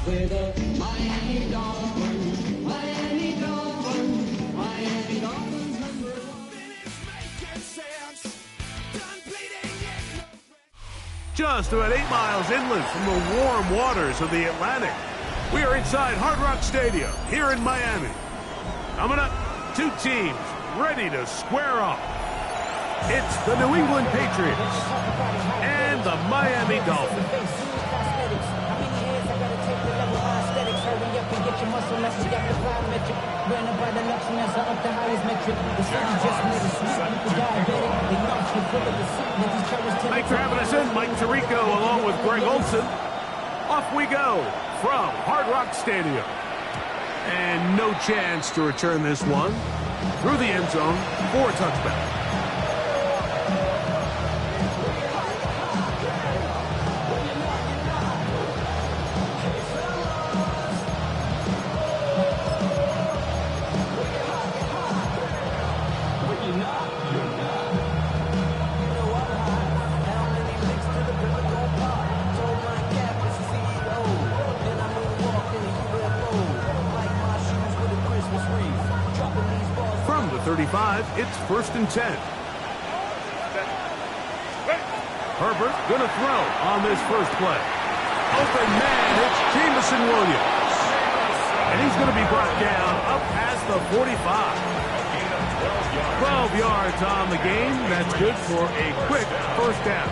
We're the Miami Dolphins, Miami Dolphins, Miami Dolphins #1. Just about 8 miles inland from the warm waters of the Atlantic, we are inside Hard Rock Stadium here in Miami. Coming up, two teams ready to square off. It's the New England Patriots and the Miami Dolphins. Thanks for having us in, Mike Tirico, along with Greg Olson. Off we go from Hard Rock Stadium. And no chance to return this one through the end zone for a touchback. From the 35, it's 1st and 10. Herbert gonna throw on this first play. Open man, it's Jameson Williams. And he's gonna be brought down up past the 45. 12 yards on the game. That's good for a quick first down.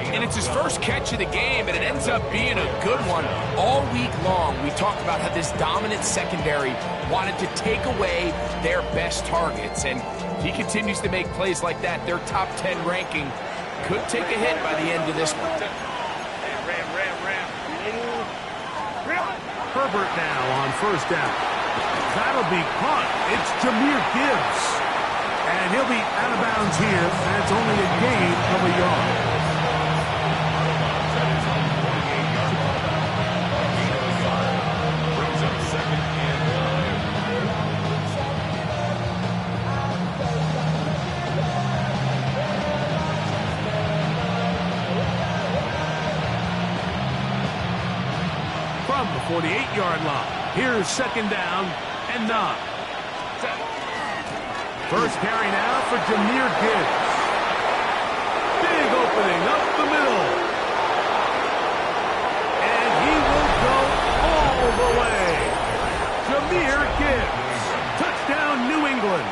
And it's his first catch of the game, and it ends up being a good one. All week long, we talked about how this dominant secondary wanted to take away their best targets, and he continues to make plays like that. Their top 10 ranking could take a hit by the end of this one. Herbert now on first down. That'll be caught. It's Jahmyr Gibbs. And he'll be out of bounds here, and it's only a gain of a yard. From the 48-yard line, here's 2nd down and 9. First carry now for Jahmyr Gibbs. Big opening up the middle. And he will go all the way. Jahmyr Gibbs. Touchdown, New England.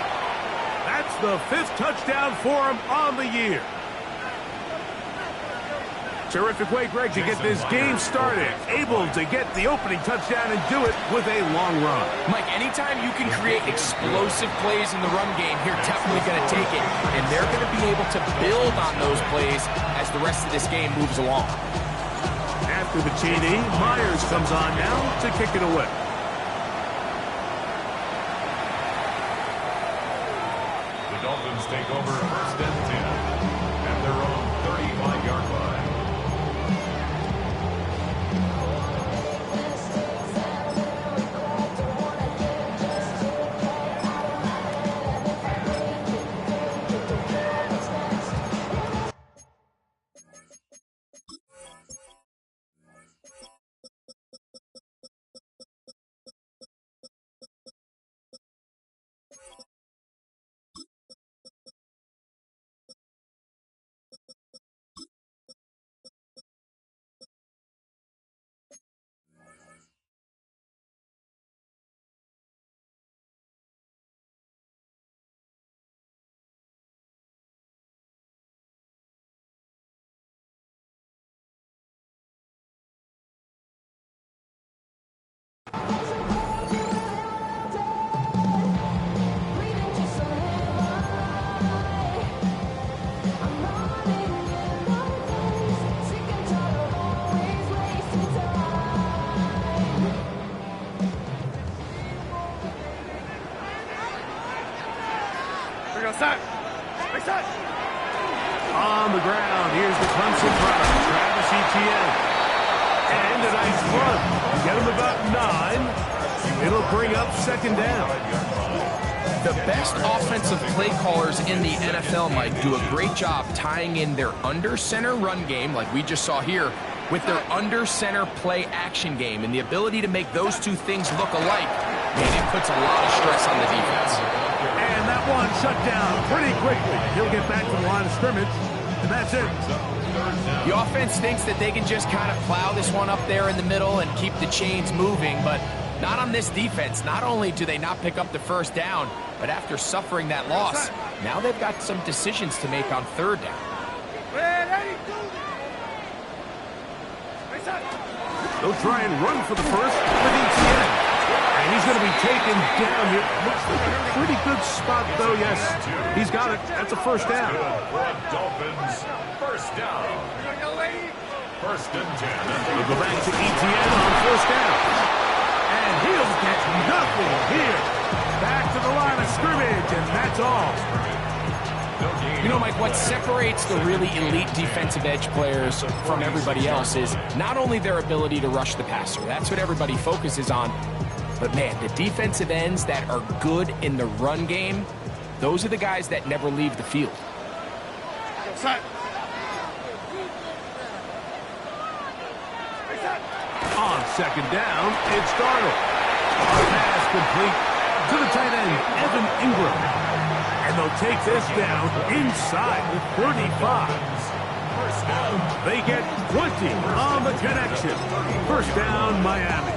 That's the 5th touchdown for him on the year. Terrific way, Greg, to get this game started. Able to get the opening touchdown and do it with a long run. Mike, anytime you can create explosive plays in the run game, you're definitely going to take it. And they're going to be able to build on those plays as the rest of this game moves along. After the TD, Myers comes on now to kick it away. The Dolphins take over 1st and 10 at their own 35-yard line. On the ground, here's the Clemson product, Travis Etienne. And a nice run. Get him about 9. It'll bring up 2nd down. The best offensive play callers in the NFL, Mike, do a great job tying in their under-center run game, like we just saw here, With their under-center play action game and the ability to make those two things look alike, man, it puts a lot of stress on the defense. And that one shut down pretty quickly. He'll get back to the line of scrimmage, and that's it. The offense thinks that they can just kind of plow this one up there in the middle and keep the chains moving, but not on this defense. Not only do they not pick up the first down, but after suffering that loss, now they've got some decisions to make on third down. They'll try and run for the first with Etienne. And he's going to be taken down here. Looks like a pretty good spot, though, yes. He's got it. That's a first down. Dolphins, first down. First and 10. We'll go back to Etienne on first down. And he'll get nothing here. Back to the line of scrimmage, and that's all. You know, Mike, what separates the really elite defensive edge players from everybody else is not only their ability to rush the passer. That's what everybody focuses on. But, man, the defensive ends that are good in the run game, those are the guys that never leave the field. On second down, it's Darnold. Pass complete to the tight end, Evan Ingram. And they'll take this down inside the 35. They get 20 on the connection. First down, Miami.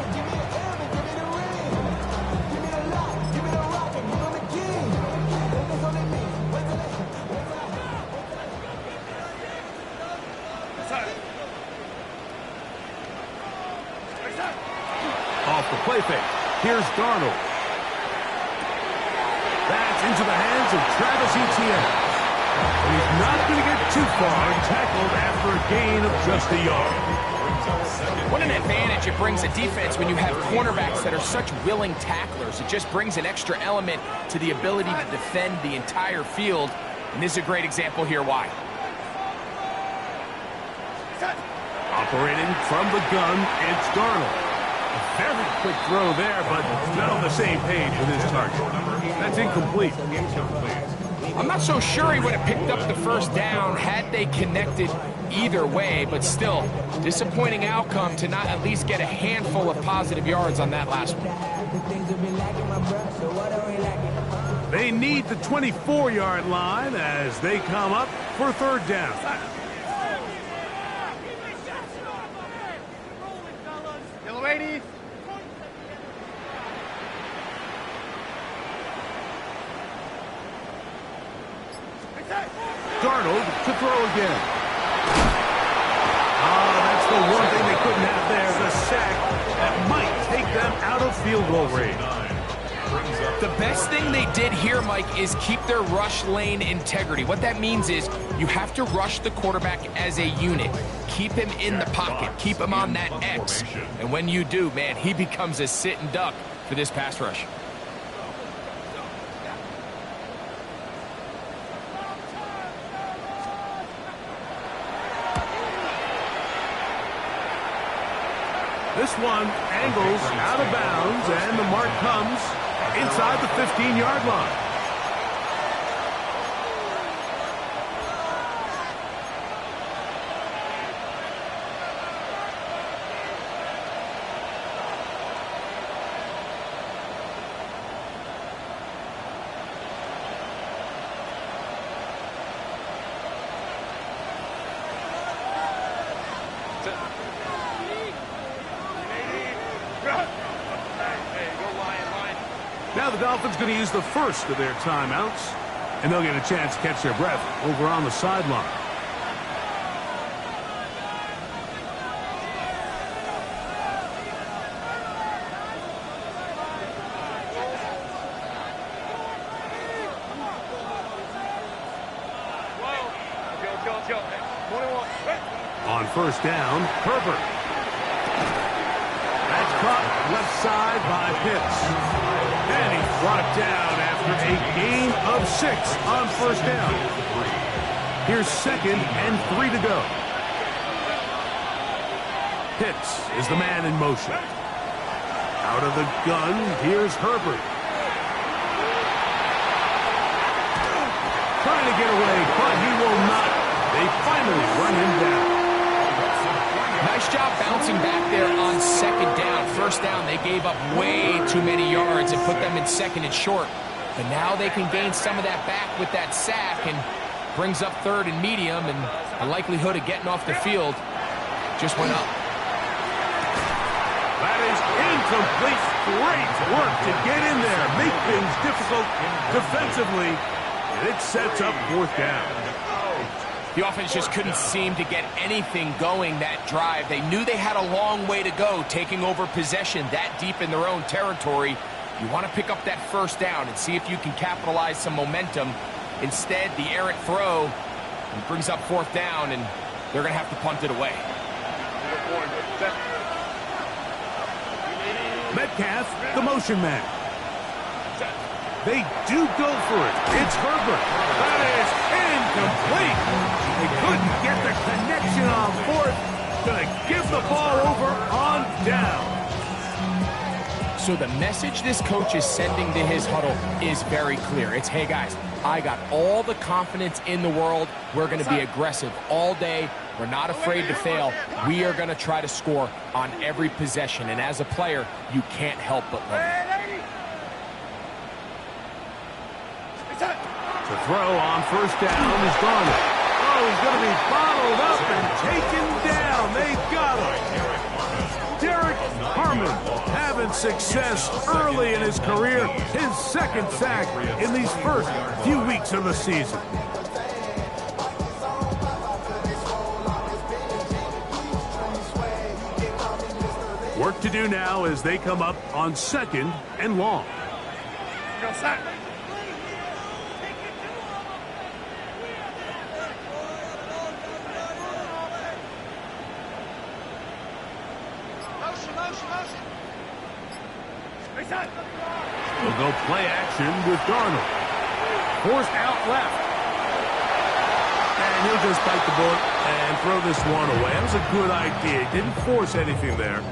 Off the play fake. Here's Darnold. That's into the hands of Travis Etienne. And he's not going to get too far, tackled after a gain of just a yard. What an advantage it brings a defense when you have cornerbacks that are such willing tacklers. It just brings an extra element to the ability to defend the entire field. And this is a great example here why. Operating from the gun, it's Darnold. A very quick throw there, but not on the same page with his target. That's incomplete. I'm not so sure he would have picked up the first down had they connected either way, but still, disappointing outcome to not at least get a handful of positive yards on that last one. They need the 24-yard line as they come up for third down. Darnold to throw again. That's the one thing they couldn't have there, the sack that might take them out of field goal range. The best thing they did here, Mike, is keep their rush lane integrity. What that means is you have to rush the quarterback as a unit. Keep him in the pocket. Keep him on that X. And when you do, man, he becomes a sit and duck for this pass rush. This one angles out of bounds, and the mark comes inside the 15-yard line. Now the Dolphins going to use the first of their timeouts, and they'll get a chance to catch their breath over on the sideline. On first down, Herbert. That's caught left side by Pitts. And he's brought down after a gain of 6 on first down. Here's 2nd and 3 to go. Pitts is the man in motion. Out of the gun, here's Herbert. Trying to get away, but he will not. They finally run him down. Nice job bouncing back there on second down. First down, they gave up way too many yards and put them in second and short. But now they can gain some of that back with that sack and brings up third and medium, and the likelihood of getting off the field just went up. That is incomplete. Great work to get in there, make things difficult defensively, and it sets up fourth down. The offense just couldn't seem to get anything going that drive. They knew they had a long way to go, taking over possession that deep in their own territory. You want to pick up that first down and see if you can capitalize some momentum. Instead, the errant throw brings up fourth down, and they're going to have to punt it away. Metcalf, the motion man. They do go for it. It's Herbert. That is incomplete. They couldn't get the connection on fourth. Gonna give the ball over on down. So the message this coach is sending to his huddle is very clear. It's, hey guys, I got all the confidence in the world. We're going to be aggressive all day. We're not afraid to fail. We are going to try to score on every possession. And as a player, you can't help but learn. The throw on first down is Garner. Oh, he's going to be bottled up and taken down. They got him. Derek Harmon having success early in his career. His second sack in these first few weeks of the season. Work to do now as they come up on second and long. We'll go play action with Darnold. Forced out left. And he'll just bite the bullet and throw this one away. That was a good idea. He didn't force anything there.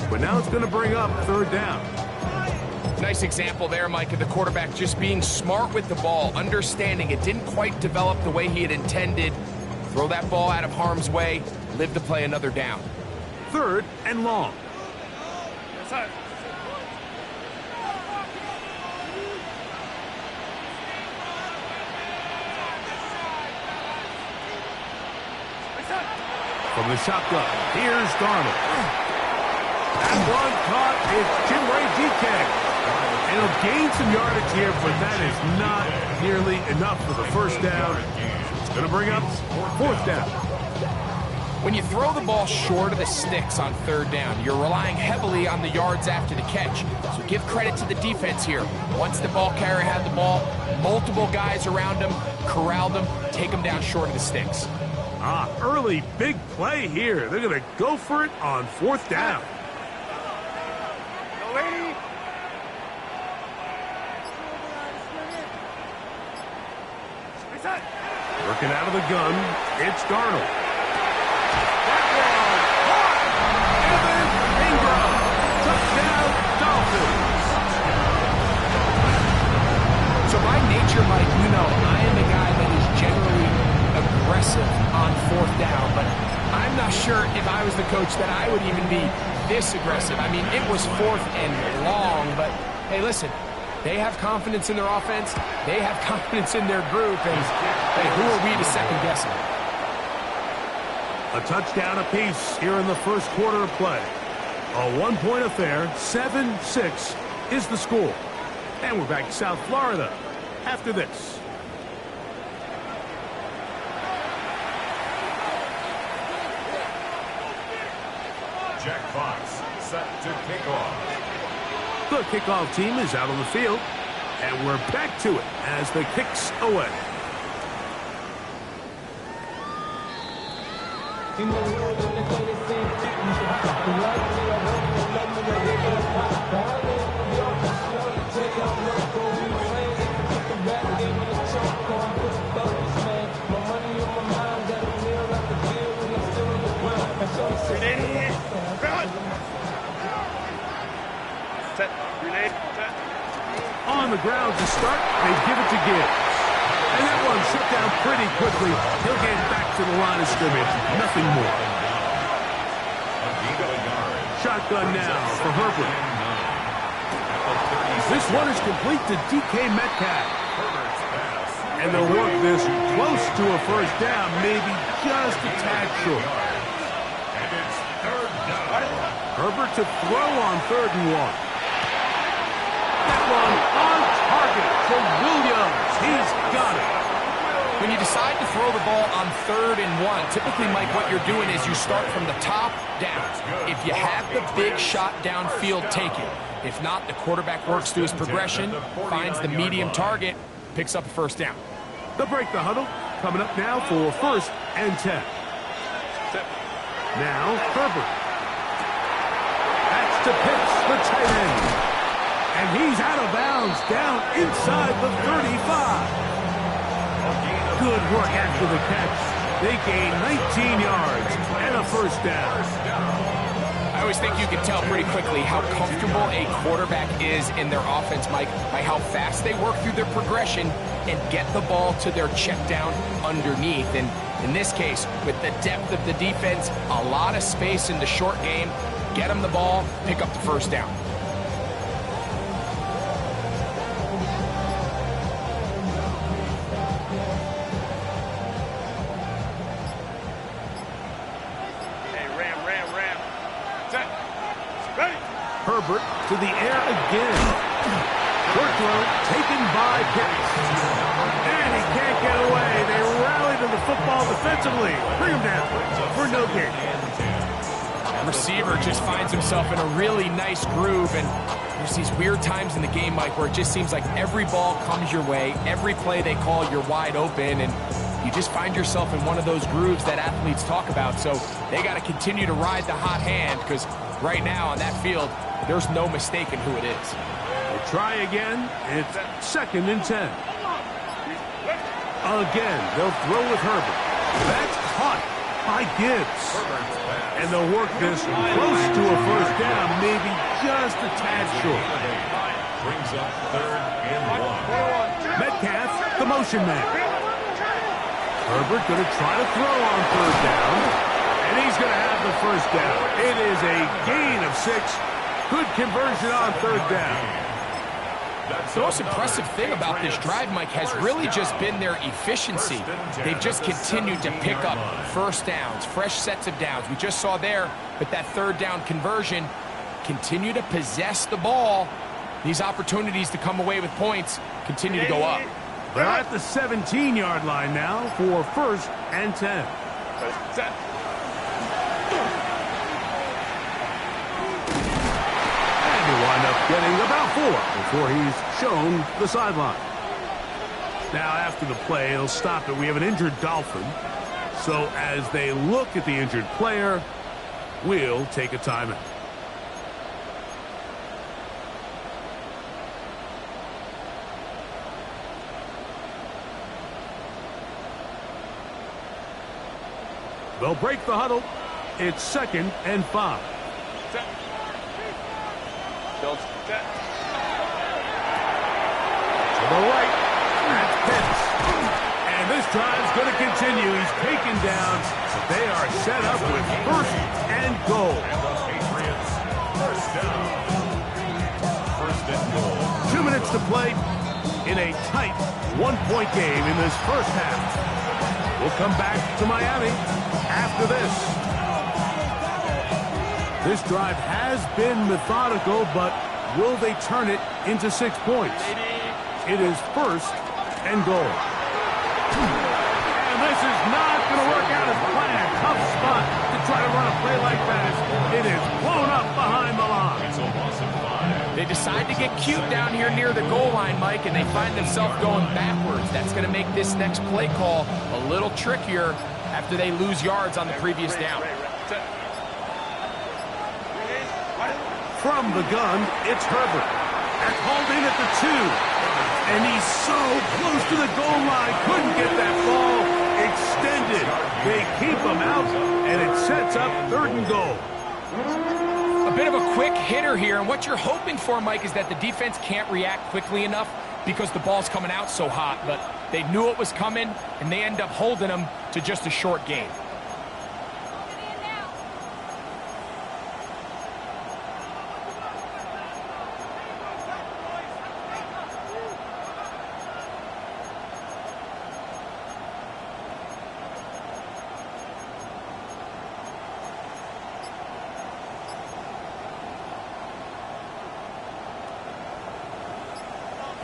But now it's going to bring up third down. Nice example there, Mike, of the quarterback just being smart with the ball, understanding it didn't quite develop the way he had intended. Throw that ball out of harm's way, live to play another down. Third and long. From the shotgun, here's Darnold. That one caught is Chinwe DK. And he'll gain some yardage here, but that is not nearly enough for the first down. It's going to bring up fourth down. When you throw the ball short of the sticks on third down, you're relying heavily on the yards after the catch. So give credit to the defense here. Once the ball carrier had the ball, multiple guys around him, corralled him, take him down short of the sticks. Early big play here. They're going to go for it on fourth down. Working out of the gun, it's Darnold. That one caught! Evan Ingram. Touchdown, Dolphins. So by nature, Mike, you know, I am a guy that is generally aggressive on fourth down, but I'm not sure if I was the coach that I would even be this aggressive. I mean, it was fourth and long, but hey, listen, they have confidence in their offense, they have confidence in their group, and hey, who are we to second guess it? A touchdown apiece here in the first quarter of play. A one-point affair, 7-6 is the score. And we're back to South Florida after this. Jack Fox set to kick off. The kickoff team is out on the field, and we're back to it as the kick's away. On the ground to start, they give it to Gibbs. And that one shut down pretty quickly. He'll get back to the line of scrimmage. Nothing more. Shotgun now for Herbert. This one is complete to DK Metcalf. And they'll work this close to a first down, maybe just a tad short. Herbert to throw on 3rd and 1. That one on target for Williams. He's got it. When you decide to throw the ball on 3rd and 1, typically, Mike, what you're doing is you start from the top down. If you have the big shot downfield, take it. If not, the quarterback works through his progression, finds the medium target, picks up a first down. They'll break the huddle. Coming up now for 1st and 10. Now, Herbert. That's to Pitts, the tight end. And he's out of bounds, down inside the 35. Good work after the catch. They gain 19 yards and a first down. I always think you can tell pretty quickly how comfortable a quarterback is in their offense, Mike, by how fast they work through their progression and get the ball to their check down underneath. And in this case, with the depth of the defense, a lot of space in the short game, get them the ball, pick up the first down. Herbert to the air again. Short throw taken by Pitts. And he can't get away. They rally to the football defensively. Bring him down for no gain. Receiver just finds himself in a really nice groove, and there's these weird times in the game, Mike, where it just seems like every ball comes your way, every play they call, you're wide open, and you just find yourself in one of those grooves that athletes talk about. So they got to continue to ride the hot hand, because right now on that field, there's no mistaking who it is. We'll try again. It's 2nd and 10. Again, they'll throw with Herbert. That's caught by Gibbs. And they'll work this close to a first down, maybe just a tad short. Brings up 3rd and 1. Metcalf, the motion man. Herbert going to try to throw on 3rd down. And he's going to have the first down. It is a gain of 6. Good conversion on 3rd down. The most impressive thing about this drive, Mike, has really just been their efficiency. They've just continued to pick up first downs, fresh sets of downs. We just saw there with that 3rd down conversion, continue to possess the ball. These opportunities to come away with points continue to go up. They're at the 17-yard line now for 1st and 10. Wind up getting about 4 before he's shown the sideline. Now, after the play, he'll stop it. We have an injured Dolphin. So as they look at the injured player, we'll take a timeout. They'll break the huddle. It's 2nd and 5. To the right, that's Pitts. And this drive's going to continue. He's taken down. They are set up with 1st and goal. And the Patriots, first down. 1st and goal. 2 minutes to play in a tight 1-point game in this first half. We'll come back to Miami after this. This drive has been methodical, but will they turn it into 6 points? It is 1st and goal. And this is not going to work out as planned. Tough spot to try to run a play like that. It is blown up behind the line. It's a loss of 5. They decide to get cute down here near the goal line, Mike, and they find themselves going backwards. That's going to make this next play call a little trickier after they lose yards on the previous down. From the gun, it's Herbert. That's hauled in at the 2. And he's so close to the goal line. Couldn't get that ball extended. They keep him out, and it sets up 3rd and goal. A bit of a quick hitter here, and what you're hoping for, Mike, is that the defense can't react quickly enough because the ball's coming out so hot. But they knew it was coming, and they end up holding them to just a short gain.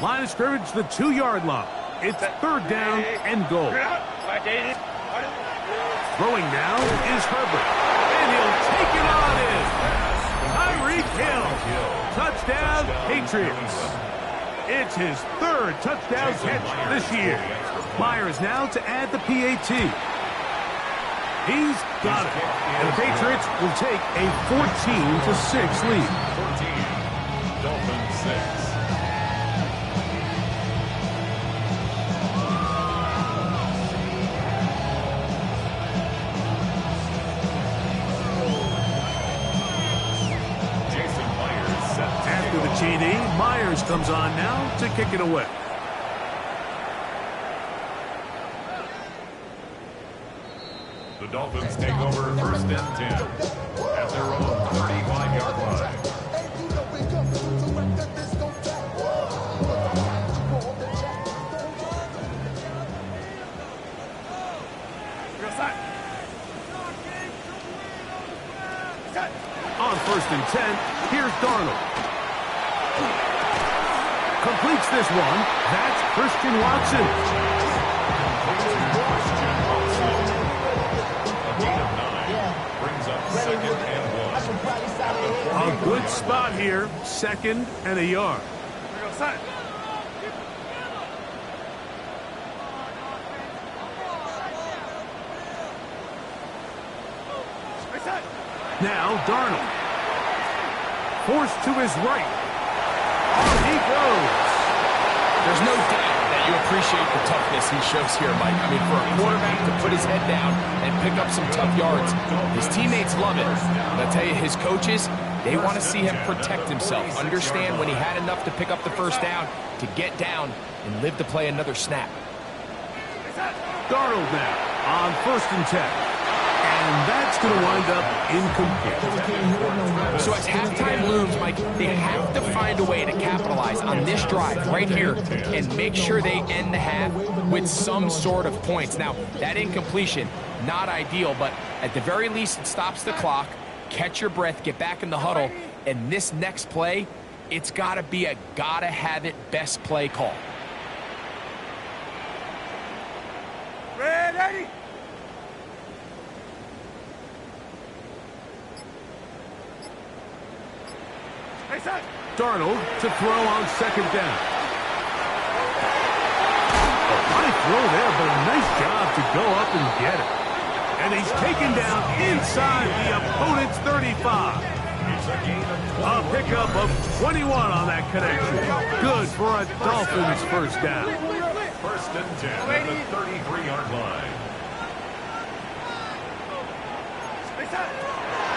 Line of scrimmage, the 2-yard line. It's third down and goal. Throwing now is Herbert. And he'll take it on in. Tyreek Hill. Touchdown, Patriots. It's his third touchdown catch this year. Myers now to add the PAT. He's got it. And the Patriots will take a 14-6 lead. 14, Dolphins 6. After the TD, Myers comes on now to kick it away. The Dolphins take over first and 10 at their own 35-yard line. On first and 10, here's Darnold. Completes this one. That's Christian Watson. A gain of 9 brings up second and 1. A good spot here. Second and a yard. Now Darnold. Forced to his right. On he goes. There's no doubt that you appreciate the toughness he shows here, Mike. I mean, for a quarterback to put his head down and pick up some tough yards, his teammates love it. And I'll tell you, his coaches, they want to see him protect himself, understand when he had enough to pick up the first down, to get down and live to play another snap. Darnold now on first and 10. And that's going to wind up incomplete. So as halftime looms, Mike, they have to find a way to capitalize on this drive right here and make sure they end the half with some sort of points. Now, that incompletion, not ideal, but at the very least, it stops the clock. Catch your breath, get back in the huddle, and this next play, it's got to be a gotta-have-it best play call. Ready? Darnold to throw on second down. A high throw there, but a nice job to go up and get it. And he's taken down inside the opponent's 35. A pickup of 21 on that connection. Good for a Dolphins first down. First and 10 at the 33-yard line.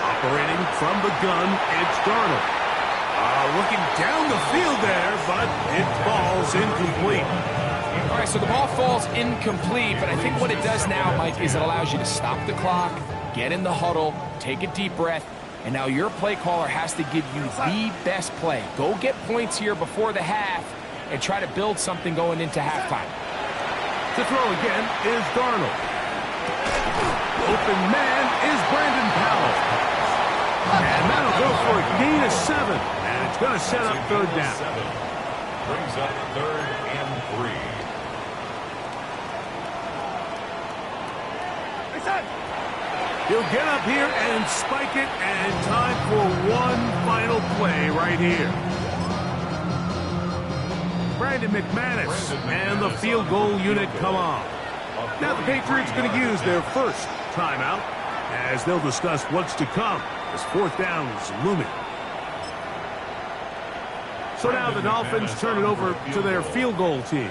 Operating from the gun, it's Darnold. Looking down the field there, but it falls incomplete. All right, so the ball falls incomplete, but I think what it does now, Mike, is it allows you to stop the clock, get in the huddle, take a deep breath, and now your play caller has to give you the best play. Go get points here before the half and try to build something going into halftime. To throw again is Darnold. Open man is Brandon Powell. And that'll go for a gain of 7. And it's going to set up third down. Brings up third and 3. He'll get up here and spike it, and time for one final play right here. Brandon McManus and the field goal unit come on. Now the Patriots going to use their first timeout as they'll discuss what's to come as fourth down is looming. So now the Dolphins turn it over to their field goal team.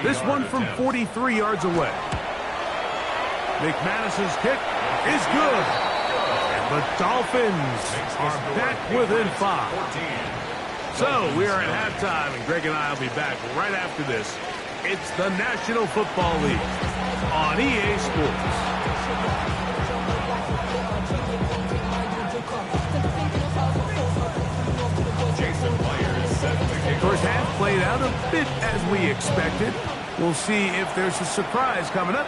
This one from 43 yards away. McManus's kick is good. And the Dolphins are back within 5. So we are at halftime, and Greg and I will be back right after this. It's the National Football League on EA Sports. First half played out a bit as we expected. We'll see if there's a surprise coming up.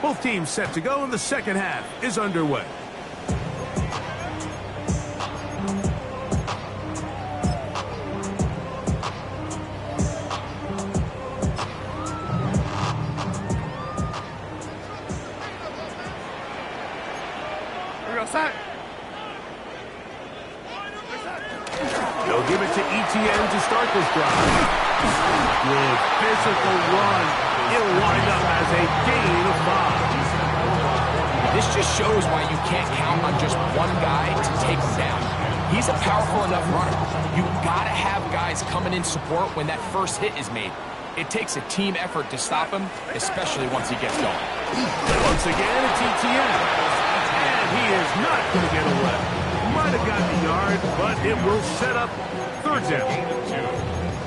Both teams set to go, and the second half is underway. give it to Etienne to start this drive. Good physical run. It'll wind up as a gain of 5. This just shows why you can't count on just one guy to take him down. He's a powerful enough runner. You've got to have guys coming in support when that first hit is made. It takes a team effort to stop him, especially once he gets going. Once again, it's Etienne. And he is not going to get away. Might have gotten a yard, but it will set up third down.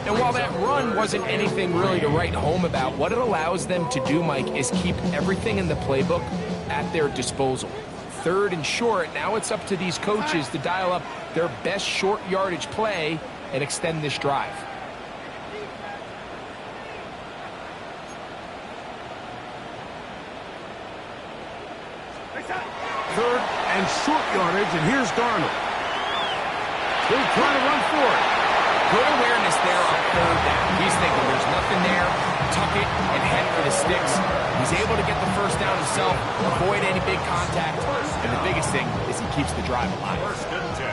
And while that run wasn't anything really to write home about, what it allows them to do, Mike, is keep everything in the playbook at their disposal. Third and short, now it's up to these coaches to dial up their best short yardage play and extend this drive. Third and short yardage, and here's Darnold. Still trying to run for it. Good awareness there on third down. He's thinking there's nothing there, tuck it, and head for the sticks. He's able to get the first down himself, avoid any big contact, and the biggest thing is he keeps the drive alive.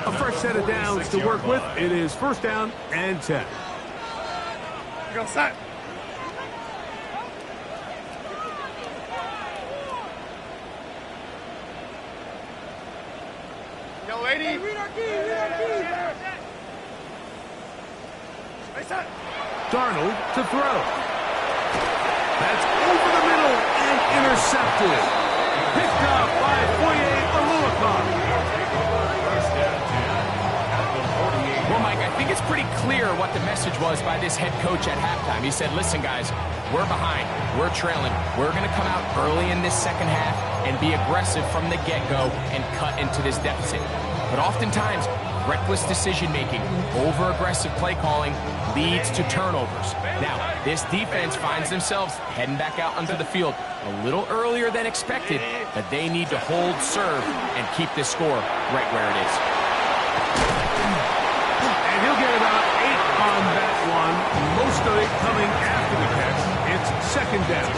A fresh set of downs to work with. It is first down and 10. Go set. Yo, lady. Hey, read our key. Hey, set. Darnold to throw. That's over the middle and intercepted. Picked up by Foye Oluokun. Well, Mike, I think it's pretty clear what the message was by this head coach at halftime. He said, listen, guys, we're behind. We're trailing. We're going to come out early in this second half and be aggressive from the get-go and cut into this deficit. But oftentimes, reckless decision-making, over-aggressive play calling leads to turnovers. Now, this defense finds themselves heading back out onto the field a little earlier than expected, but they need to hold serve and keep this score right where it is. And he'll get about 8 on that one. Most of it coming after the catch. It's second down.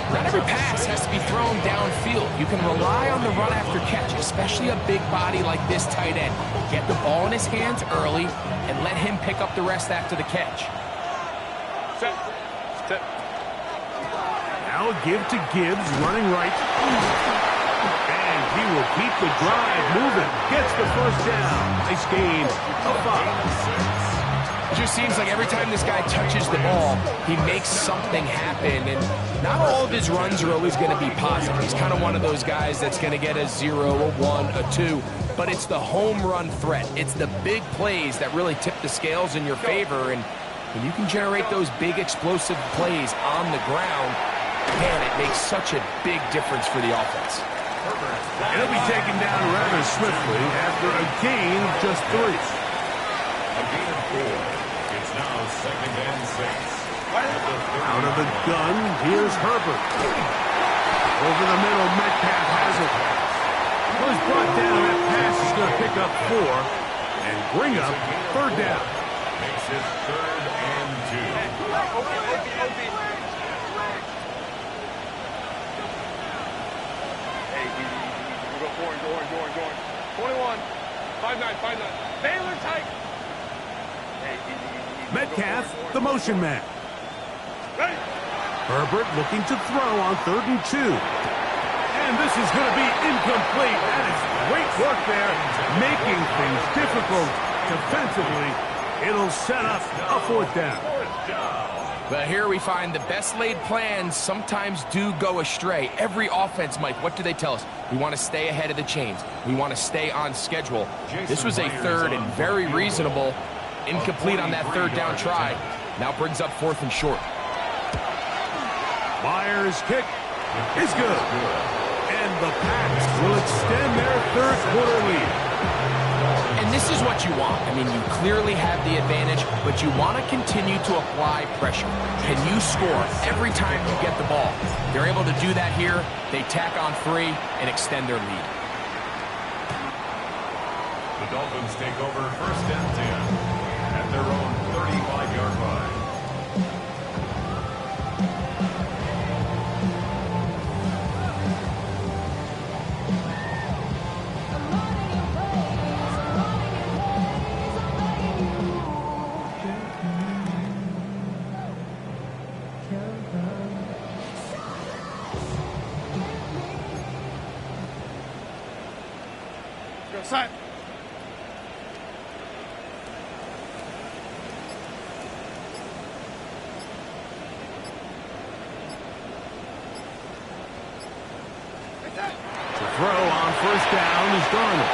Not every pass has to be thrown downfield. You can rely on the run after catch, especially a big body like this tight end. Get the ball in his hands early and let him pick up the rest after the catch. Set. Now a give to Gibbs, running right. And he will keep the drive moving. Gets the first down. Nice gain of 5. It just seems like every time this guy touches the ball, he makes something happen. And not all of his runs are always going to be positive. He's kind of one of those guys that's going to get a 0, a 1, a 2. But it's the home run threat. It's the big plays that really tip the scales in your favor. And when you can generate those big explosive plays on the ground, man, it makes such a big difference for the offense. He'll be taken down rather swiftly after a gain of just 3. A gain of 4. It's now second and 6. Out of the gun, here's Herbert. Over the middle, Metcalf has it. Was brought down. That pass is going to pick up 4 and bring up third down. Makes it third and 2. Go orange. 21. 5-9. Baylor tight. Metcalf, the motion man. Ready. Herbert looking to throw on 3rd and 2. And this is going to be incomplete. That is great work there, making things difficult defensively. It'll set up a 4th down. But here we find the best laid plans sometimes do go astray. Every offense, Mike, what do they tell us? We want to stay ahead of the chains. We want to stay on schedule. This was a third and very reasonable. Incomplete on that 3rd down try. Now brings up 4th and short. Myers' kick is good. And the Pats will extend their 3rd quarter lead. And this is what you want. I mean, you clearly have the advantage, but you want to continue to apply pressure. Can you score every time you get the ball? They're able to do that here. They tack on 3 and extend their lead. The Dolphins take over first and 10 at their own 35-yard line. Set. The throw on first down is Darnold.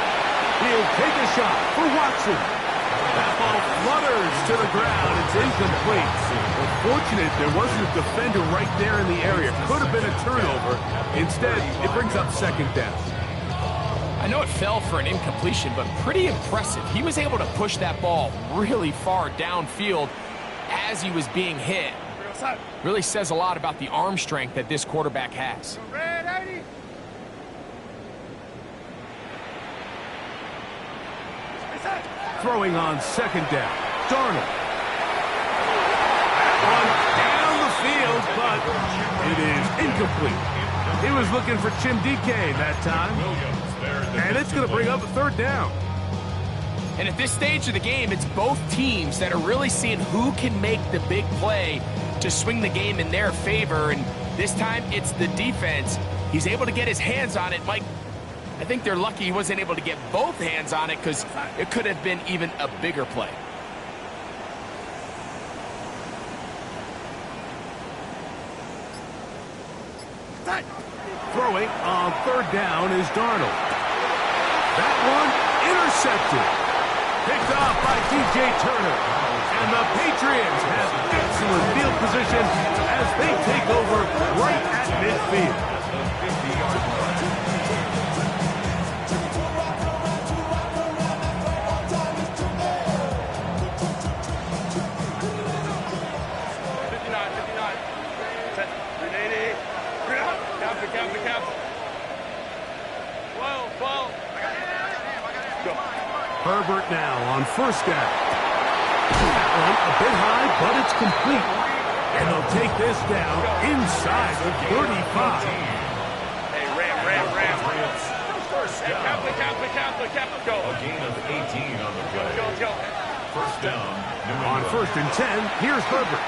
He'll take a shot for Watson. That ball flutters to the ground. It's incomplete. Unfortunate there wasn't a defender right there in the area. Could have been a turnover. Instead, it brings up second down. I know it fell for an incompletion, but pretty impressive. He was able to push that ball really far downfield as he was being hit. Really says a lot about the arm strength that this quarterback has. Red 80. Throwing on second down. Darnold. That one down the field, but it is incomplete. He was looking for Chim DK that time. And it's going to bring up a third down. And at this stage of the game, it's both teams that are really seeing who can make the big play to swing the game in their favor. And this time, it's the defense. He's able to get his hands on it. Mike, I think they're lucky he wasn't able to get both hands on it because it could have been even a bigger play. Throwing on third down is Darnold. That one intercepted. Picked off by DJ Turner. And the Patriots have excellent field position as they take over right at midfield. Herbert now on first down. That one a bit high, but it's complete. And they'll take this down inside the 35. Hey, Ram. First down. Kappa, go. A gain of 18 on the play. Go. First down. New On England. first and 10, here's Herbert.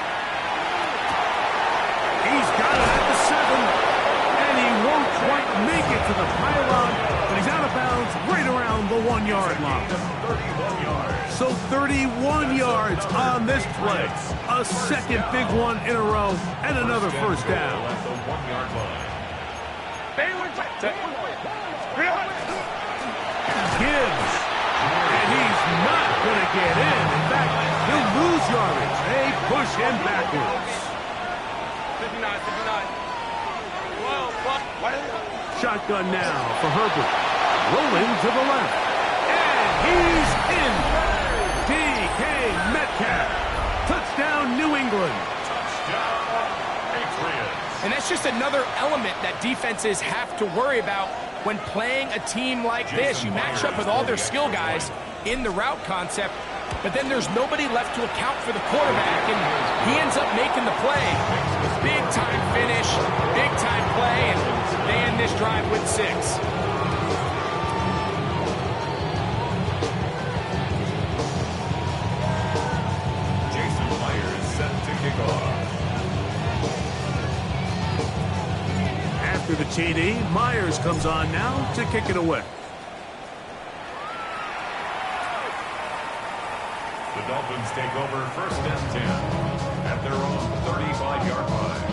He's got it at the 7. And he won't quite make it to the pylon, but he's out of bounds right around the 1 yard line. 31 yards. So 31 yards on this play. A second big one in a row and another first down. At the 1 yard line. Baylor, Gibbs. And he's not going to get in. In fact, he'll lose yardage. They push him backwards. 59. Shotgun now for Herbert. Rolling to the left. And he's in. DK Metcalf. Touchdown, New England. Touchdown, Patriots. And that's just another element that defenses have to worry about when playing a team like this. You match up with all their skill guys in the route concept, but then there's nobody left to account for the quarterback, and he ends up making the play. Big time finish, big time play, and they end this drive with 6. Jason Myers set to kick off. After the TD, Myers comes on now to kick it away. The Dolphins take over first and 10 at their own 35-yard line.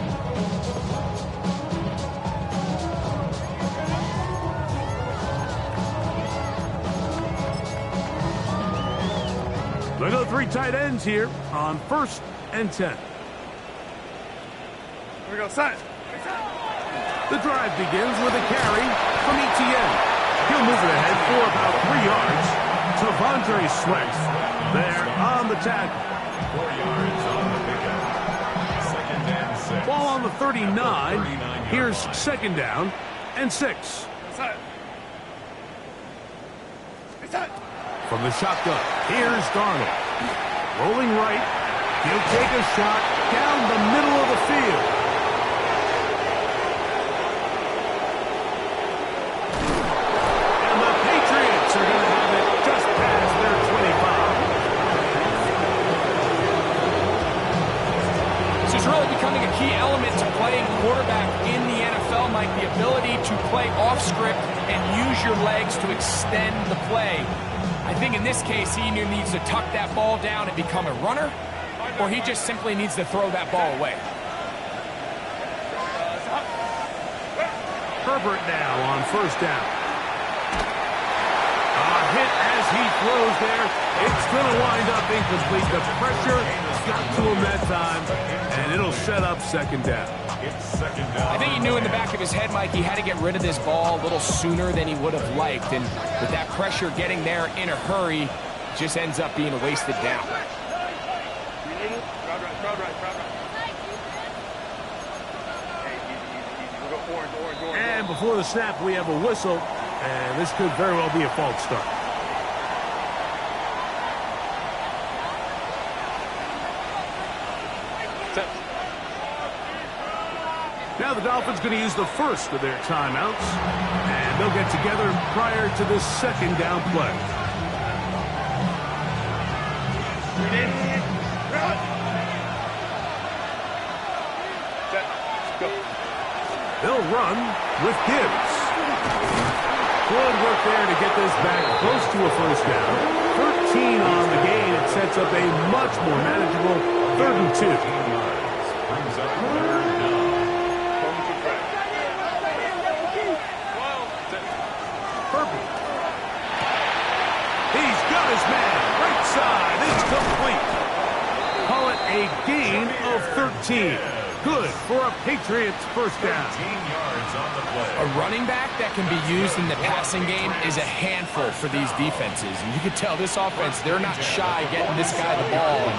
They go 3 tight ends here on first and 10. Here we go, set. The drive begins with a carry from Etienne. He'll move it ahead for about 3 yards. T'Vondre Sweat there on the tackle. 4 yards on the pickup. Second and 6. Ball on the 39. Here's second down and 6. Set. From the shotgun, here's Darnold. Rolling right. He'll take a shot down the middle of the field. And the Patriots are going to have it just past their 25. This is really becoming a key element to playing quarterback in the NFL, Mike. The ability to play off script and use your legs to extend the play. I think in this case, he either needs to tuck that ball down and become a runner, or he just simply needs to throw that ball away. Herbert now on first down. A hit as he throws there. It's going to wind up incomplete. The pressure got to him that time, and it'll set up second down. It's second down. I think he knew in the back of his head, Mike, he had to get rid of this ball a little sooner than he would have liked. And with that pressure getting there in a hurry, it just ends up being a wasted down. And before the snap, we have a whistle, and this could very well be a false start. Now the Dolphins going to use the first of their timeouts, and they'll get together prior to this second down play. They'll run with Gibbs. Good work there to get this back close to a first down. 13 on the gain. It sets up a much more manageable 3rd and 2. Brings up 3rd down. Herbert. He's got his man. Right side. It's complete. Call it a gain of 13. Good for a Patriots first down. 15 yards on the play. A running back that can be used in the passing game is a handful for these defenses. And you can tell this offense, they're not shy getting this guy the ball. And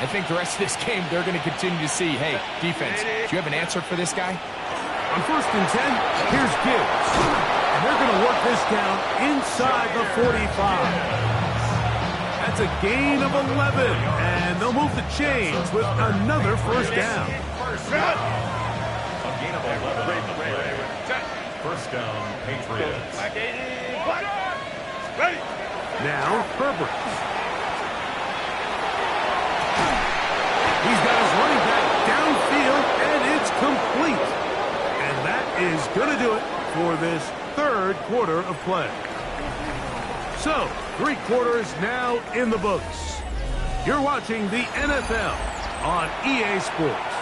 I think the rest of this game, they're going to continue to see, hey, defense, do you have an answer for this guy? On 1st and 10, here's Gibbs. And they're going to work this down inside the 45. That's a gain of 11, and they'll move the chains with another first down. A gain of 11 on the play. First down, Patriots. Now, Herbert. He's got his running back downfield, and it's complete. And that is going to do it for this 3rd quarter of play. So, 3 quarters now in the books. You're watching the NFL on EA Sports.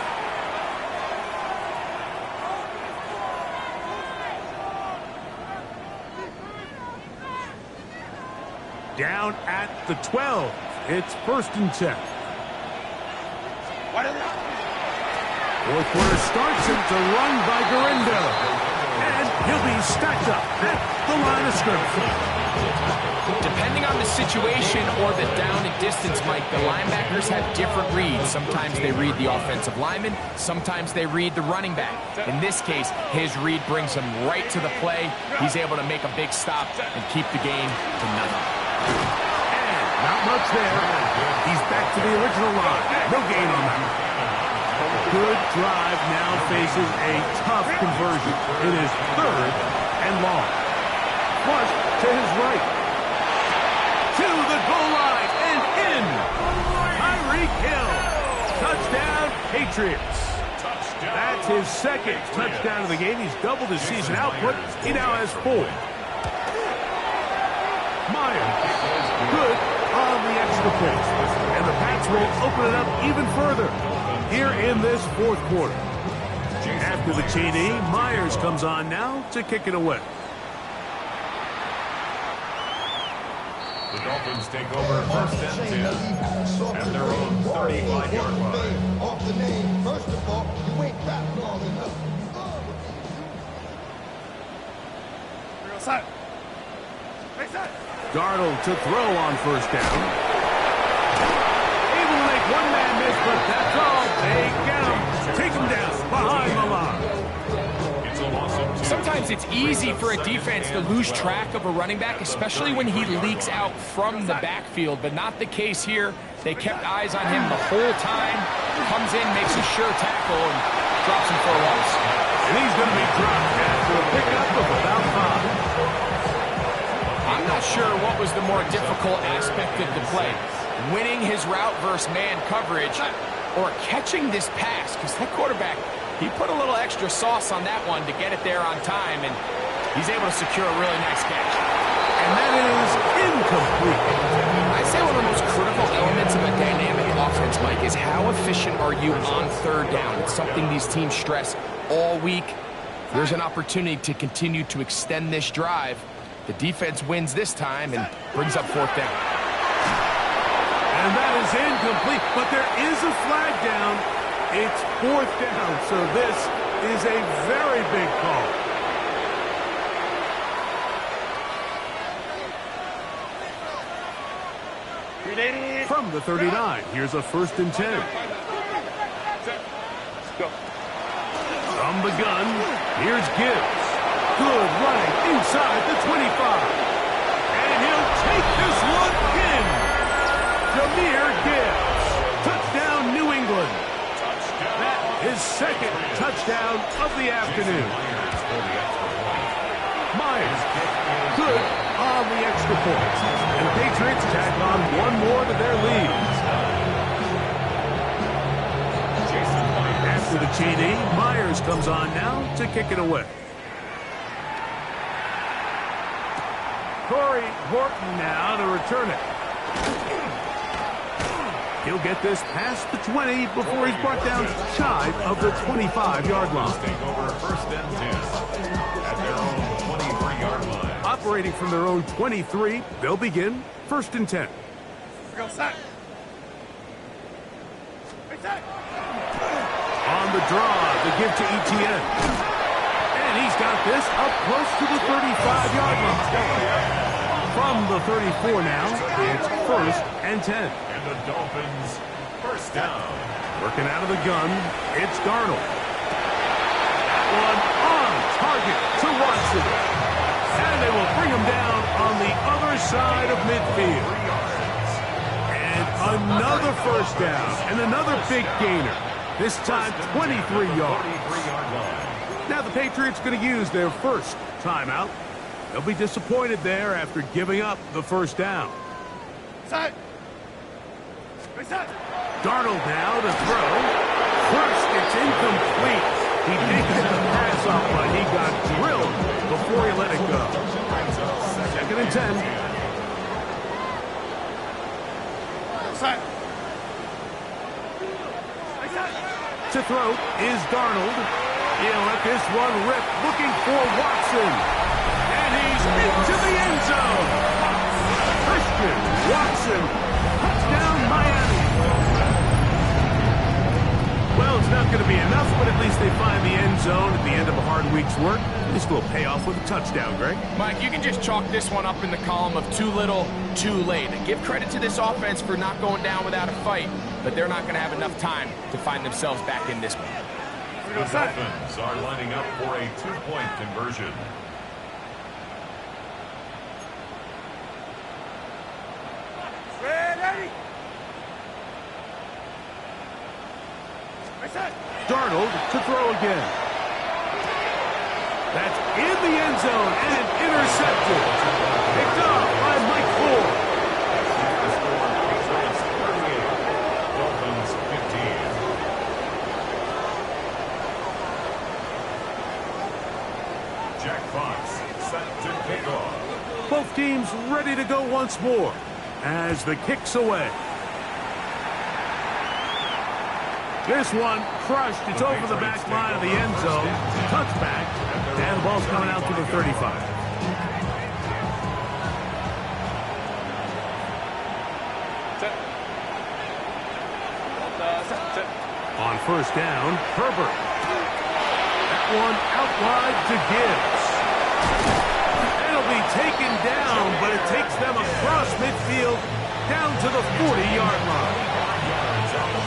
Down at the 12. It's 1st and 10. 4th quarter starts and it's a run by Garindo. And he'll be stacked up at the line of scrimmage. Depending on the situation or the down and distance, Mike, the linebackers have different reads. Sometimes they read the offensive lineman. Sometimes they read the running back. In this case, his read brings him right to the play. He's able to make a big stop and keep the game to nothing. And not much there. He's back to the original line. No gain on that. Good drive now faces a tough conversion. It is 3rd and long. Flush to his right. To the goal line and in. Tyreek Hill. Touchdown, Patriots. That's his 2nd touchdown of the game. He's doubled his season output. He now has 4. Myers. Good on the extra point. And the Pats will open it up even further here in this 4th quarter. After the TD, Myers comes on now to kick it away. The Dolphins take over 1st and 10 at their own 35-yard line. Off the name, first of all, you ain't got long enough. Darnold to throw on 1st down. Able to make one man miss, but that's all. They get him. Take him down behind the line. It's a loss of 2. Sometimes it's easy for a defense to lose track of a running back, especially when he leaks out from the backfield, but not the case here. They kept eyes on him the whole time. Comes in, makes a sure tackle, and drops him for a loss. And he's going to be dropped after a pickup of about 5. I'm not sure what was the more difficult aspect of the play. Winning his route versus man coverage or catching this pass, because that quarterback, he put a little extra sauce on that one to get it there on time, and He's able to secure a really nice catch. And that is incomplete. I'd say one of the most critical elements of a dynamic offense, Mike, is how efficient are you on third down. It's something these teams stress all week. There's an opportunity to continue to extend this drive. The defense wins this time and brings up fourth down. And that is incomplete, but there is a flag down. It's fourth down, so this is a very big call. From the 39, here's a 1st and 10. From the gun, here's Gibbs. Good running inside the 25. And he'll take this one in. Jahmyr Gibbs. Touchdown, New England. That is 2nd touchdown of the afternoon. Myers, good on the extra point. And the Patriots tack on one more to their lead. After the TD, Myers comes on now to kick it away. Corey Horton now to return it. He'll get this past the 20 before he's brought down shy of the 25-yard line. Take over 1st and 10 at their own 23-yard line. Operating from their own 23, they'll begin 1st and 10. Go set. On the draw, the give to Etienne. And he's got this up close to the 35-yard line. From the 34 now, it's 1st and 10. And the Dolphins, 1st down. Working out of the gun, it's Darnold. That one on target to Watson. And they will bring him down on the other side of midfield. And another 1st down and another big gainer. This time 23 yards. Now the Patriots going to use their 1st timeout. They'll be disappointed there after giving up the 1st down. Set. Darnold now to throw. First, it's incomplete. He did get the pass off, but he got drilled before he let it go. 2nd and 10. Set. To throw is Darnold. He'll let this one rip, looking for Watson. And he's into the end zone. Christian Watson. Touchdown, Miami. Well, it's not going to be enough, but at least they find the end zone at the end of a hard week's work. This will pay off with a touchdown, Greg. Mike, you can just chalk this one up in the column of too little, too late. Give credit to this offense for not going down without a fight, but they're not going to have enough time to find themselves back in this one. The Dolphins are lining up for a 2-point conversion. Ready. Darnold to throw again. That's in the end zone and intercepted. Picked up by Mike Ford. Dolphins 15. Jack Fox set to kick off. Both teams ready to go once more as the kick's away. This one crushed. It's over the back line of the end zone. Touchback. And the ball's coming out to the 35. On 1st down, Herbert. That one out wide to Gibbs. It'll be taken down, but it takes them across midfield down to the 40-yard line.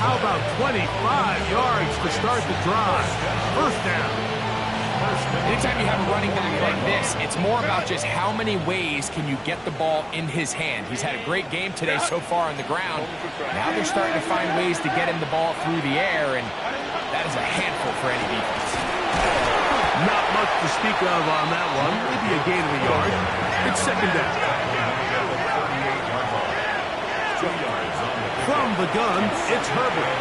How about 25 yards to start the drive? 1st down. Anytime you have a running back like this, it's more about just how many ways can you get the ball in his hand. He's had a great game today so far on the ground. Now they're starting to find ways to get him the ball through the air, and that is a handful for any defense. Not much to speak of on that one. Maybe a gain of a yard. It's 2nd down. From the gun, it's Herbert.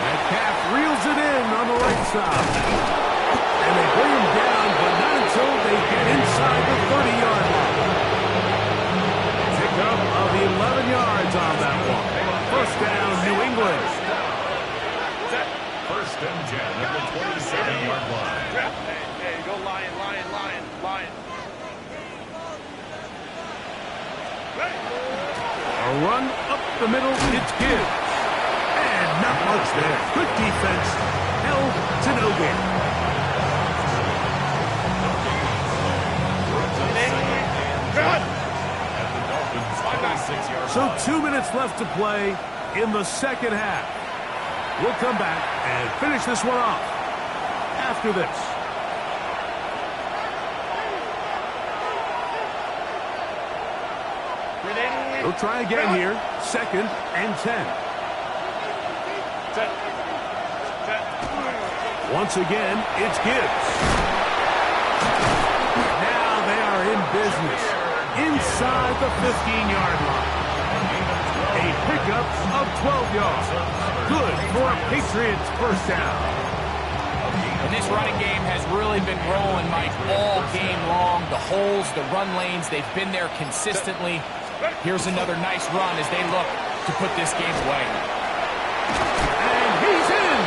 Metcalf reels it in on the right side. And they bring him down, but not in whistle, they get inside the 30-yard line. Pickup of 11 yards on that one. First down, New England. First and 10 at the 27-yard line. Hey, go lion. A run up the middle, it's Gibbs. And not much there. Good defense, held to no gain. At the Dolphins' 26-yard So line. 2 minutes left to play in the second half. We'll come back and finish this one off after this. We'll try again here. Second and 10. Once again, it's Gibbs. Now they are in business inside the 15-yard line. A pickup of 12 yards. Good for a Patriots first down. And this running game has really been rolling, Mike, all game long. The holes, the run lanes, they've been there consistently. Here's another nice run as they look to put this game away. And he's in!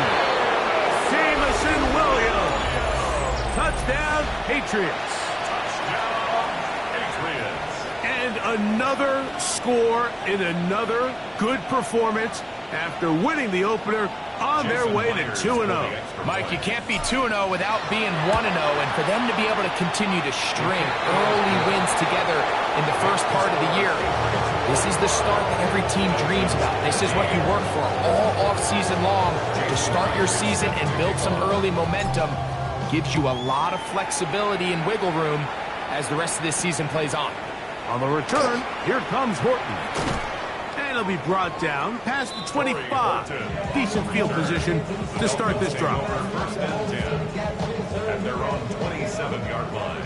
Jamison Williams. Touchdown, Patriots. And another score in another good performance after winning the opener on their way to 2-0. Mike, you can't be 2-0 without being 1-0, and for them to be able to continue to string early wins together in the first part of the year, this is the start that every team dreams about. This is what you work for all offseason long to start your season and build some early momentum. Gives you a lot of flexibility and wiggle room as the rest of this season plays on. On the return, here comes Horton. And he'll be brought down past the 25. Decent field position to start this drive. First and 10 at their own 27-yard line.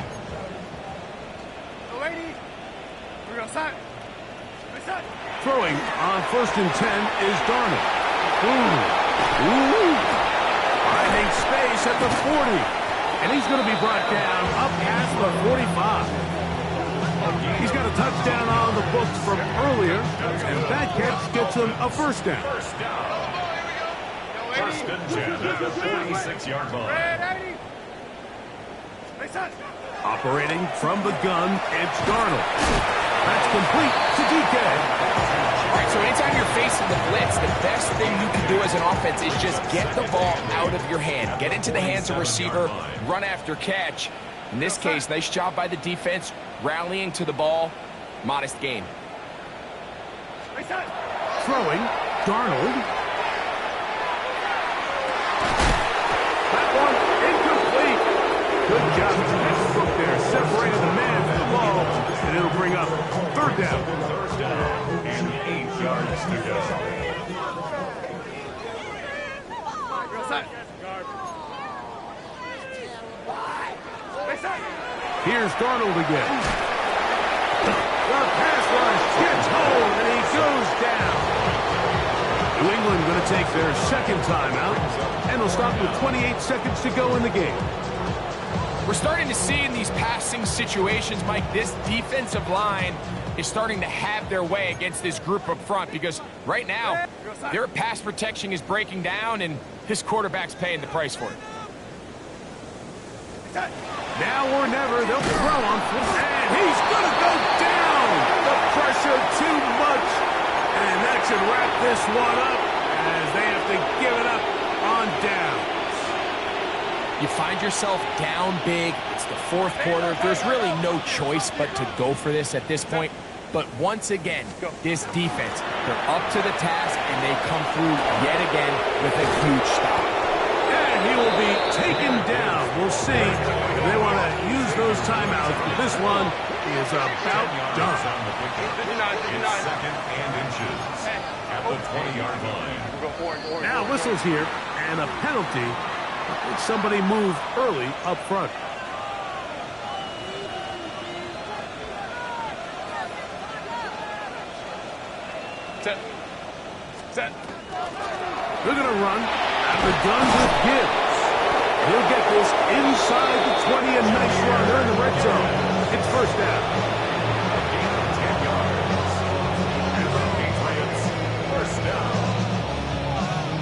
Throwing on first and 10 is Darnold. Finding space at the 40. And he's going to be brought down up past the 45. He's got a touchdown on the books from earlier, and that catch gets him a first down. First and 10 at the 46-yard line. Operating from the gun, it's Darnold. That's complete to DK. All right, so anytime you're facing the blitz, the best thing you can do as an offense is just get the ball out of your hand. Get into the hands of receiver, run after catch. In this case, nice job by the defense, rallying to the ball. Modest gain. Throwing, Darnold. That one incomplete. Good job. Westbrook there separated the man from the ball, and it'll bring up third down. Third down and 8 yards to go. Here's Darnold again. The pass rush gets home, and he goes down. New England going to take their second timeout, and they'll stop with 28 seconds to go in the game. We're starting to see in these passing situations, Mike, this defensive line is starting to have their way against this group up front because right now, their pass protection is breaking down, and this quarterback's paying the price for it. Now or never, they'll throw on fourth, and he's going to go down. The pressure too much, and that should wrap this one up as they have to give it up on downs. You find yourself down big. It's the fourth quarter. There's really no choice but to go for this at this point. But once again, this defense, they're up to the task, and they come through yet again with a huge stop. And he will be taken down. We'll see if they want to use those timeouts, but this one is about done. It's second and inches at the 20-yard line. Now whistles here, and a penalty. Somebody moved early up front. Set. They're going to run out of the gun with Gibbs. He'll get this inside the 20, a nice run. They're in the red zone. It's first down. Gain of 10 yards. And the Patriots, first down.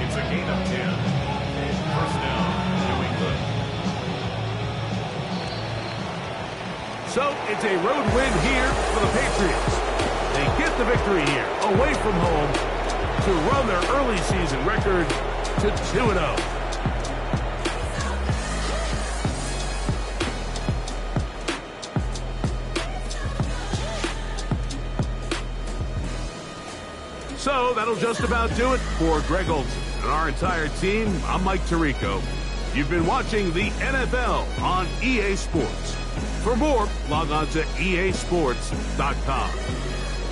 It's a gain of 10. First down, New England. So it's a road win here for the Patriots. They get the victory here, away from home, to run their early season record to 2-0. So that'll just about do it for Greg Olsen and our entire team. I'm Mike Tirico. You've been watching the NFL on EA Sports. For more, log on to easports.com.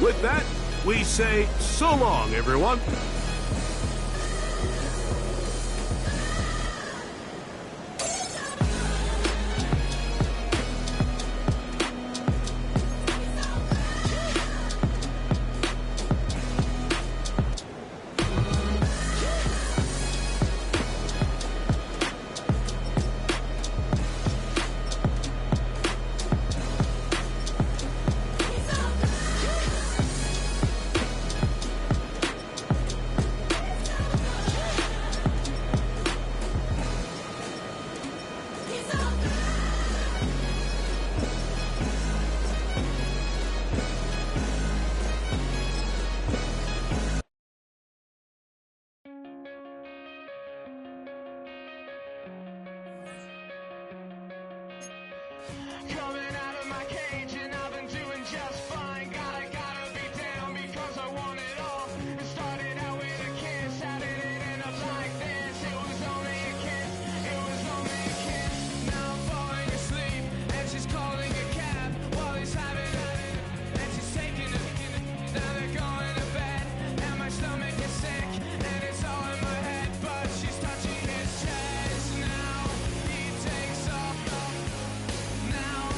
With that, we say so long, everyone. Coming out of my cage and I've been doing just fine. Gotta be down because I want it all. It started out with a kiss, how did it end up like this? It was only a kiss, it was only a kiss. Now I'm falling asleep and she's calling a cab while he's having it. And she's taking it, now they're going to bed. And my stomach is sick and it's all in my head. But she's touching his chest now. He takes off. Now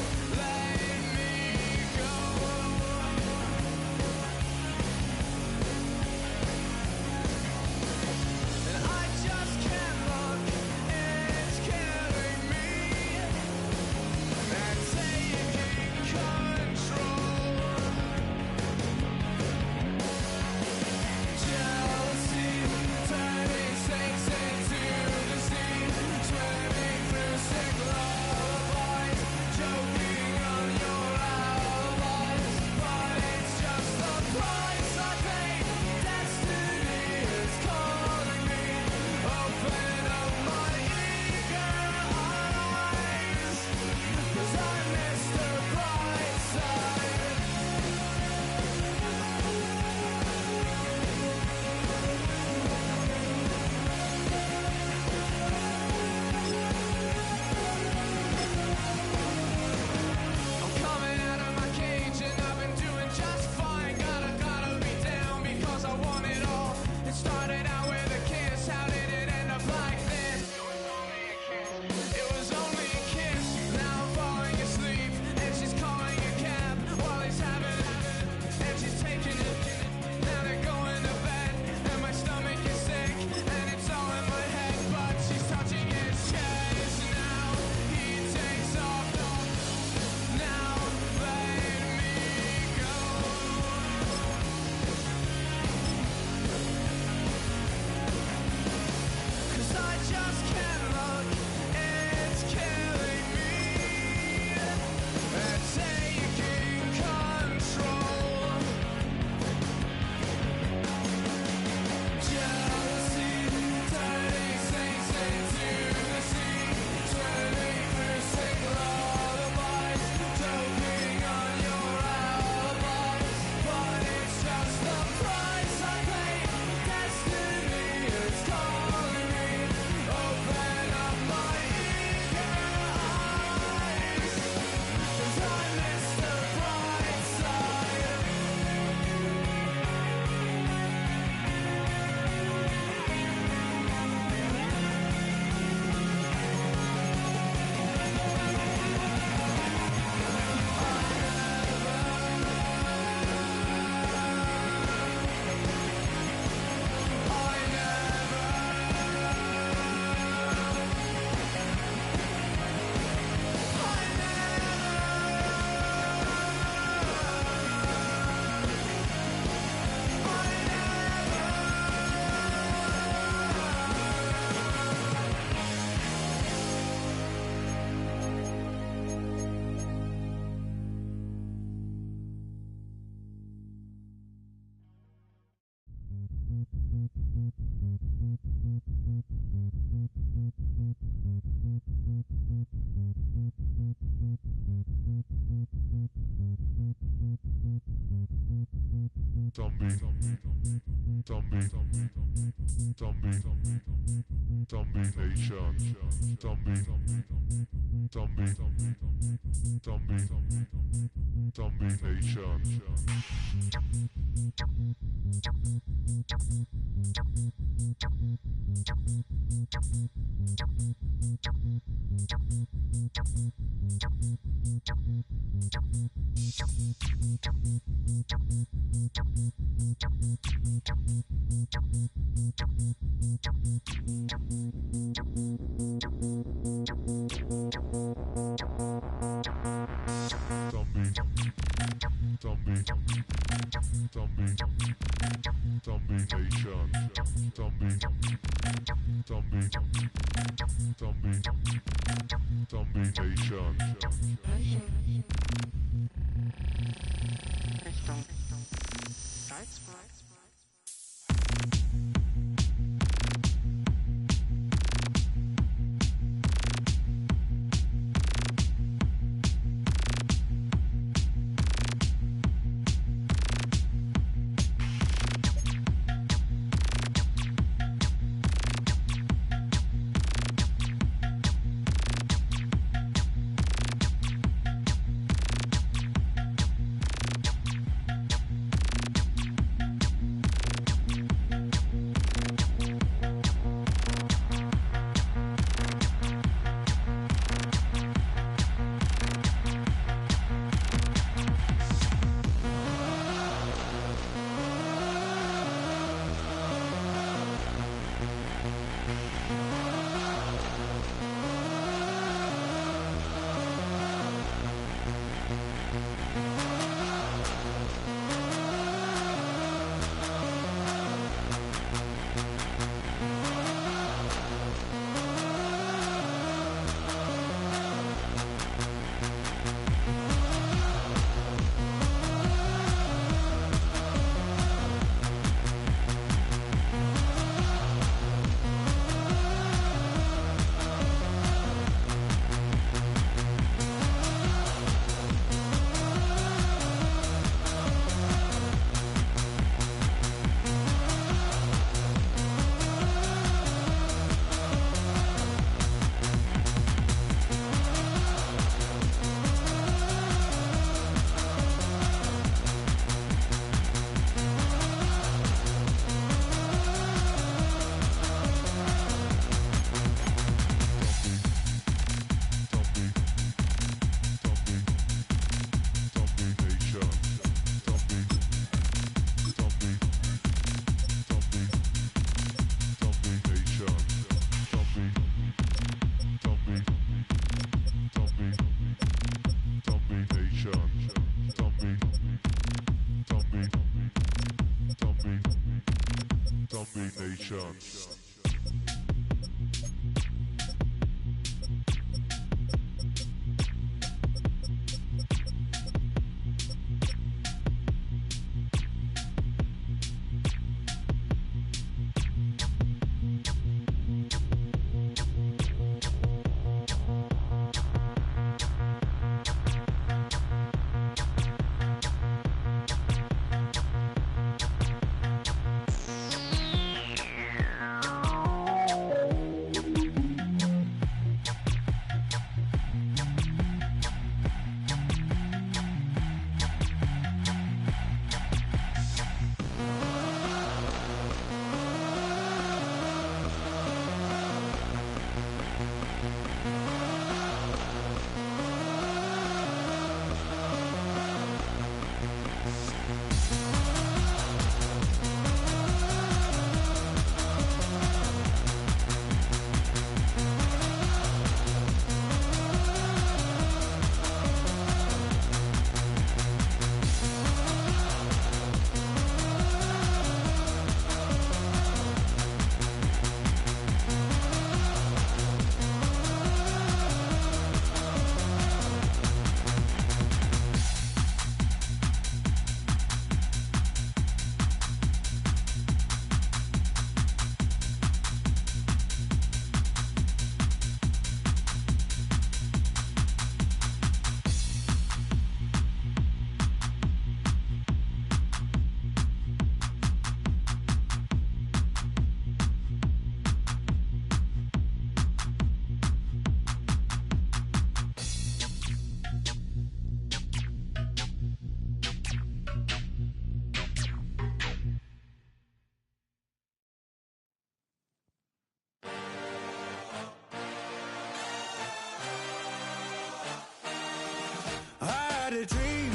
had a dream,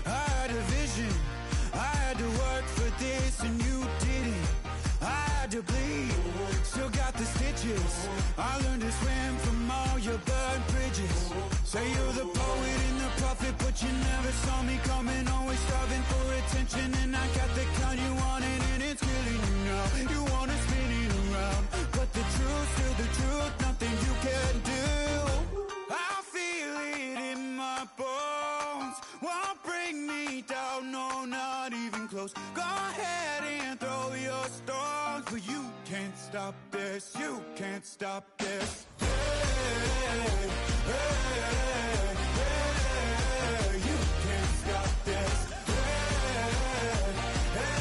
I had a vision. I had to work for this and you didn't. I had to bleed, still got the stitches. I learned to swim from all your burnt bridges. Say you're the poet and the prophet, but you never saw me coming. Always starving for attention, and I got the kind you wanted, and it's killing you now. You wanna spin it around, but the truth's still the truth, nothing you can do. I feel it in my bones, won't bring me down, no, not even close. Go ahead and throw your stones, but you can't stop this, you can't stop this. Hey, hey, hey, you can't stop this. Hey, hey,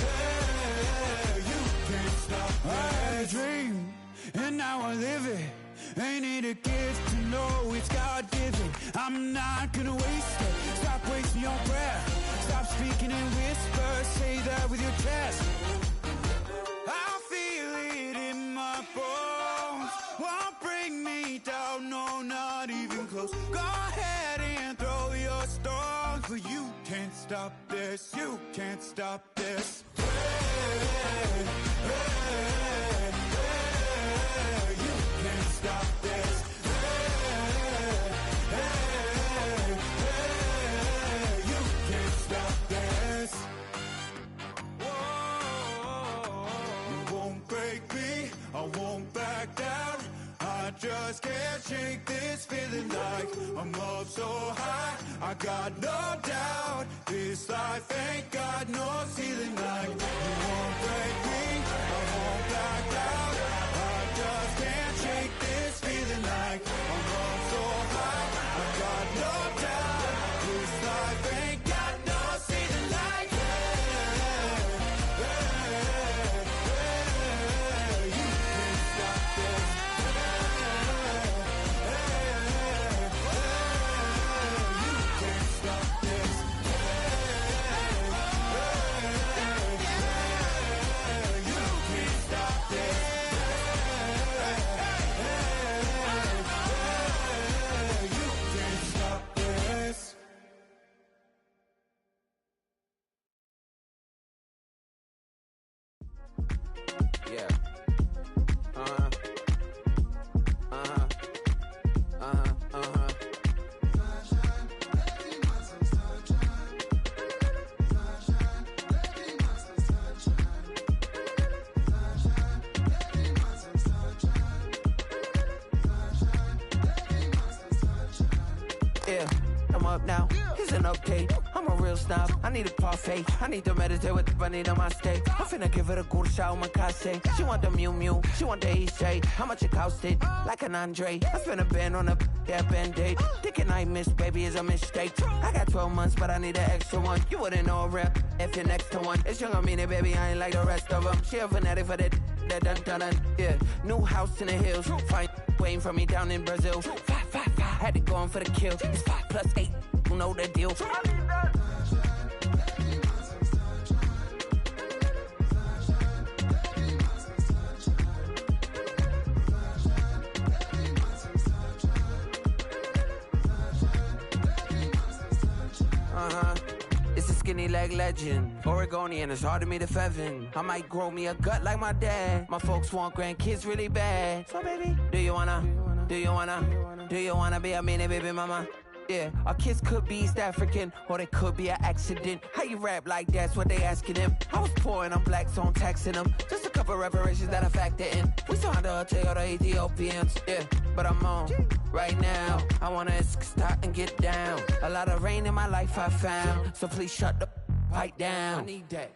hey, you can't stop this. I had a dream, and now I live it. Ain't it a gift to know it's God-given? I'm not gonna waste it. Stop wasting your breath. Stop speaking in whispers. Say that with your chest. I feel it in my bones. Won't bring me down, no, not even close. Go ahead and throw your stones, but you can't stop this. You can't stop this. Hey, hey, hey, you can't stop this. Hey, hey, hey, you can't stop this. Whoa, you won't break me, I won't back down. I just can't shake this feeling like I'm up so high. I got no doubt this life ain't got no ceiling like. You won't break me, I won't back down. I just can't shake this feeling like I'm up so high. I got no doubt this life ain't got no ceiling like. Hey, hey, hey, you can't stop this. Yeah. Uh-huh. Uh-huh. Uh-huh. Uh-huh. Yeah, I'm up now. Here's an update. I'm a real snob. I need a parfait. I need to meditate with the bunny on my steak. I'm finna give it a good shot with my casse. She want the Mew Mew. She want the EJ. How much it costed? Like an Andre. I spent a band on a that band-aid. Thinking I miss, baby, is a mistake. I got 12 months, but I need an extra one. You wouldn't know a rep if you're next to one. It's young, I mean it, baby, I ain't like the rest of them. She a fanatic for that dun dun dun. Yeah, new house in the hills. Fine, waiting for me down in Brazil. 5, 5, 5. Had to go on for the kill. It's 5 plus 8. You know the deal. It's a skinny leg legend. Oregonian, it's hard to meet a Fevin. I might grow me a gut like my dad. My folks want grandkids really bad. So baby, do you wanna be a mini baby mama? Yeah, our kids could be East African, or they could be an accident. How you rap like that's what they asking him. I was poor and I'm black, so I'm taxing them. Just a couple reparations that I factor in. We saw the other Ethiopians, yeah, but I'm on right now. I wanna start and get down. A lot of rain in my life I found, so please shut the pipe down. I need that.